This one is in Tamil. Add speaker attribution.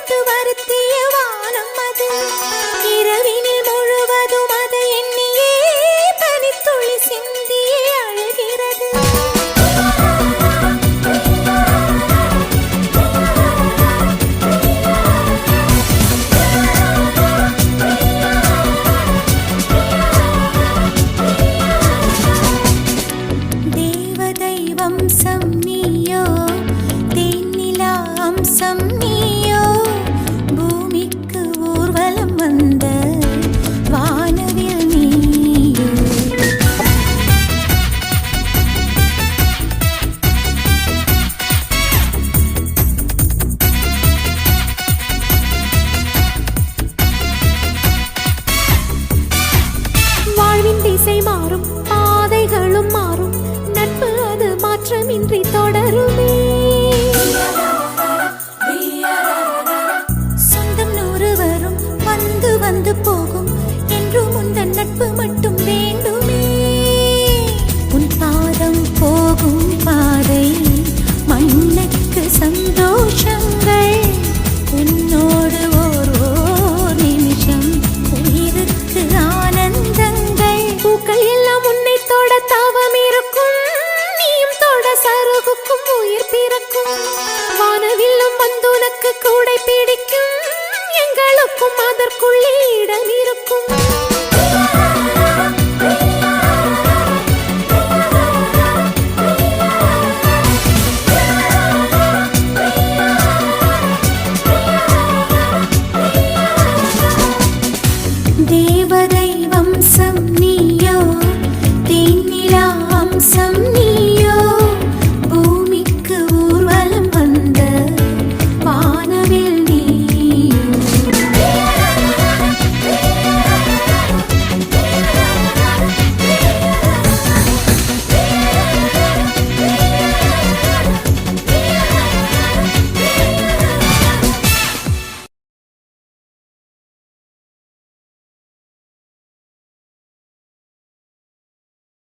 Speaker 1: கண்டு வருத்திய வானம் அது. இரவினில் முழுவதும் அதை எண்ணியே பனித்துளி சிந்தியே அழுகிறது. தேவதை வம்சம் நீயோ, தேனிலா அம்சம் நீயோ, பூமிக்கு ஊர்வலம் வந்த வானவில் நீயோ. வாழ்வின் திசை மாறும், பாதைகளும் மாறும், நட்பு அது மாற்றமின்றி தொடருமே. சொந்தம் 100 வரும், வந்து வந்து போகும், என்றும் உந்தன் நட்பு மட்டும் வேண்டுமே. உன் பாதம் போகும் பாதை மண்ணுக்கு சந்தோஷங்கள், உன்னோடு ஓர் நிமிஷம் உயிருக்கு ஆனந்தங்கள். பூக்கள் எல்லாம் உன்னை தொட தவம் இருக்கும், நீயும் தொட சருகுக்கும் உயிர் பிறக்கும். வானவில்லும் வந்துனக்கு கூடை பிடிக்கும், எங்களுக்கும் அதற்குள்ளே இடம் இருக்கும்.